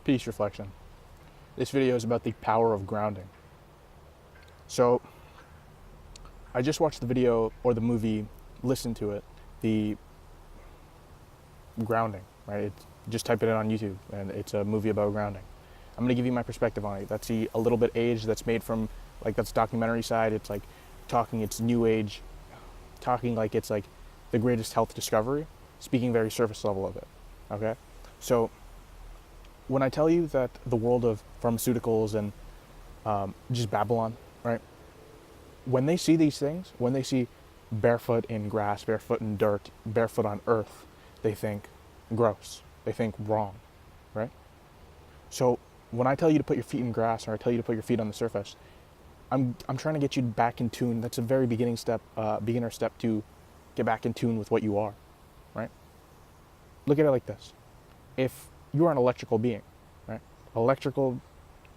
Peace reflection. This video is about the power of grounding. So, I just watched the video or the movie, listened to it, the grounding, right? Just type it in on YouTube and it's a movie about grounding. I'm going to give you my perspective on it. That's a little bit aged, that's made from, that's documentary side. It's it's new age, talking like it's like the greatest health discovery, speaking very surface level of it, okay? So, when I tell you that the world of pharmaceuticals and just Babylon, right? When they see these things, when they see barefoot in grass, barefoot in dirt, barefoot on earth, they think gross. They think wrong, right? So when I tell you to put your feet in grass or I tell you to put your feet on the surface, I'm trying to get you back in tune. That's a very beginner step to get back in tune with what you are, right? Look at it like this. If you are an electrical being, right?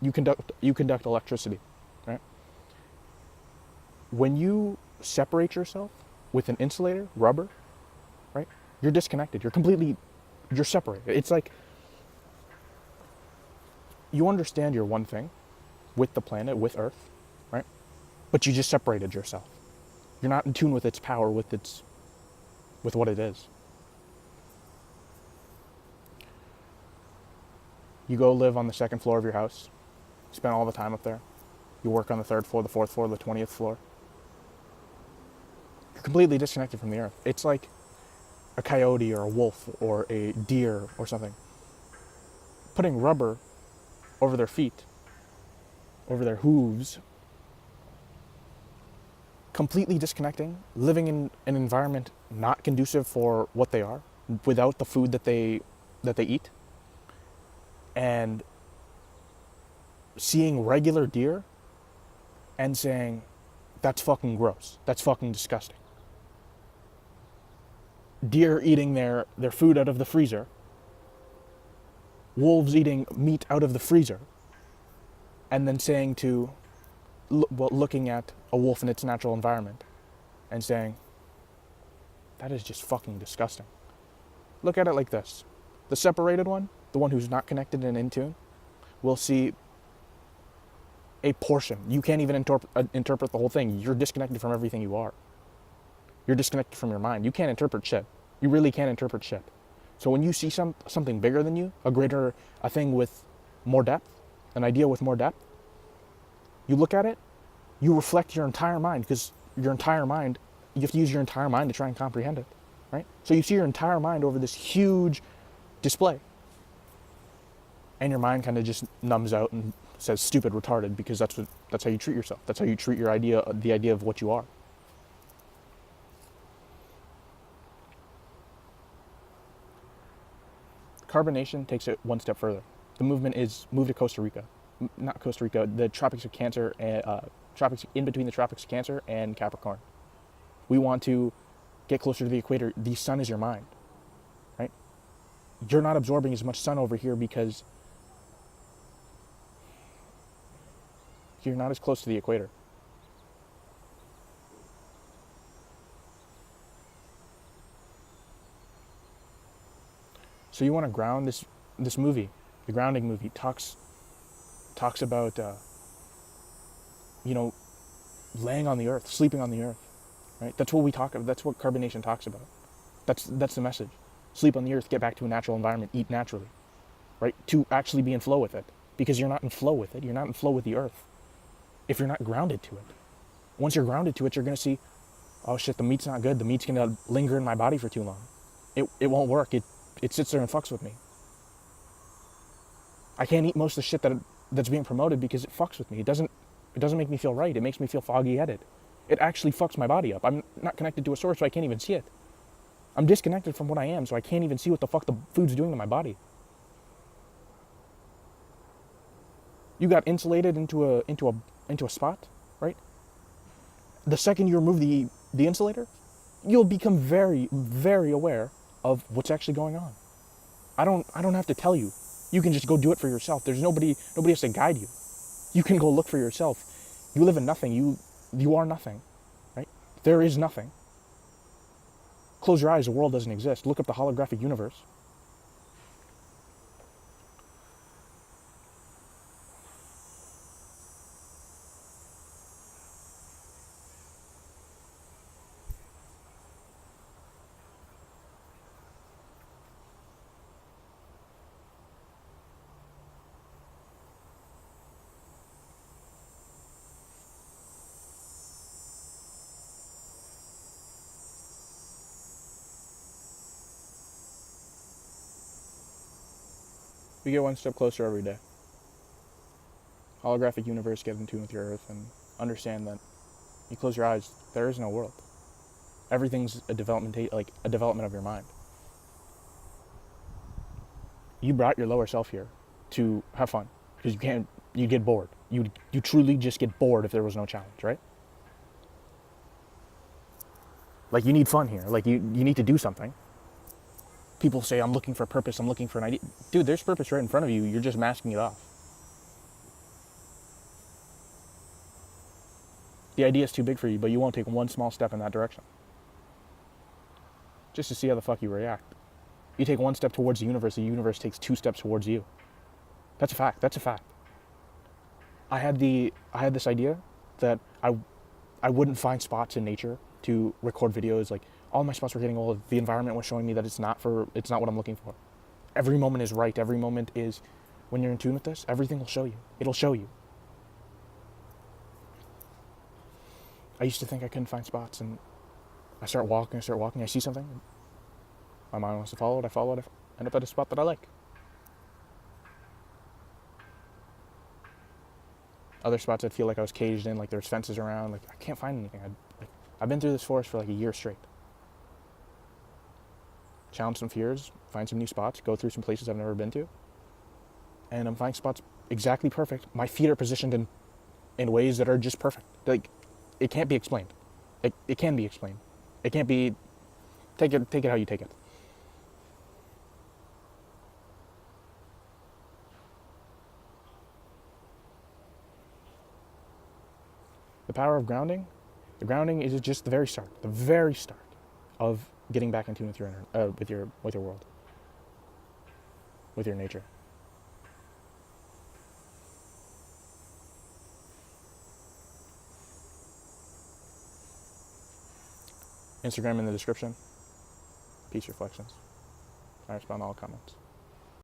You conduct electricity, right? When you separate yourself with an insulator, rubber, right? You're disconnected. You're separated. It's like you understand you're one thing with the planet, with Earth, right? But you just separated yourself. You're not in tune with its power, with what it is. You go live on the second floor of your house, spend all the time up there. You work on the third floor, the fourth floor, the 20th floor. You're completely disconnected from the earth. It's like a coyote or a wolf or a deer or something putting rubber over their feet, over their hooves, completely disconnecting, living in an environment not conducive for what they are, without the food that they eat, and seeing regular deer and saying, that's fucking gross, that's fucking disgusting. Deer eating their food out of the freezer, wolves eating meat out of the freezer, and then saying looking at a wolf in its natural environment and saying, that is just fucking disgusting. Look at it like this. The separated one, the one who's not connected and in tune, will see a portion. You can't even interpret the whole thing. You're disconnected from everything you are. You're disconnected from your mind. You can't interpret shit. You really can't interpret shit. So when you see something bigger than you, a thing with more depth, an idea with more depth, you look at it, you reflect your entire mind, because your entire mind, you have to use your entire mind to try and comprehend it, right? So you see your entire mind over this huge display. And your mind kind of just numbs out and says stupid, retarded, because that's how you treat yourself. That's how you treat the idea of what you are. Carbonation takes it one step further. The movement is move to Costa Rica. Not Costa Rica, the tropics of Cancer, tropics in between the tropics of Cancer and Capricorn. We want to get closer to the equator. The sun is your mind, right? You're not absorbing as much sun over here because you're not as close to the equator. So you want to ground this movie. The grounding movie talks about laying on the earth, sleeping on the earth, right? That's what we talk about. That's what carbonation talks about. That's the message. Sleep on the earth, get back to a natural environment, eat naturally, right? To actually be in flow with it, because you're not in flow with it. You're not in flow with the earth if you're not grounded to it. Once you're grounded to it, you're going to see, oh shit, the meat's not good. The meat's going to linger in my body for too long. It won't work. It sits there and fucks with me. I can't eat most of the shit that's being promoted because it fucks with me. It doesn't make me feel right. It makes me feel foggy-headed. It actually fucks my body up. I'm not connected to a source, so I can't even see it. I'm disconnected from what I am, so I can't even see what the fuck the food's doing to my body. You got insulated into a spot, right? The second you remove the insulator, you'll become very, very aware of what's actually going on. I don't have to tell you. You can just go do it for yourself. There's nobody has to guide you. You can go look for yourself. You live in nothing. You are nothing, right? There is nothing. Close your eyes, the world doesn't exist. Look up the holographic universe. We get one step closer every day. Holographic universe, get in tune with your earth and understand that you close your eyes, there is no world. Everything's a development of your mind. You brought your lower self here to have fun because you get bored. You truly just get bored if there was no challenge, right? Like, you need fun here. Like, you need to do something. People say, I'm looking for purpose, I'm looking for an idea. Dude, there's purpose right in front of you. You're just masking it off. The idea is too big for you, but you won't take one small step in that direction. Just to see how the fuck you react. You take one step towards the universe takes 2 steps towards you. That's a fact. That's a fact. I had this idea that I wouldn't find spots in nature to record videos. Like, all my spots were getting old. The environment was showing me that it's not what I'm looking for. Every moment is right. Every moment is, when you're in tune with this, everything will show you. It'll show you. I used to think I couldn't find spots, and I start walking, I see something. My mind wants to follow it, I follow it, I end up at a spot that I like. Other spots I'd feel like I was caged in, like there's fences around, like I can't find anything. I've been through this forest for like a year straight. Challenge some fears, find some new spots, go through some places I've never been to. And I'm finding spots exactly perfect. My feet are positioned in ways that are just perfect. Like, it can't be explained. It can be explained. It can't be, take it how you take it. The power of grounding, the grounding is just the very start of getting back in tune with your world, with your nature. Instagram in the description. Peace reflections. I respond to all comments.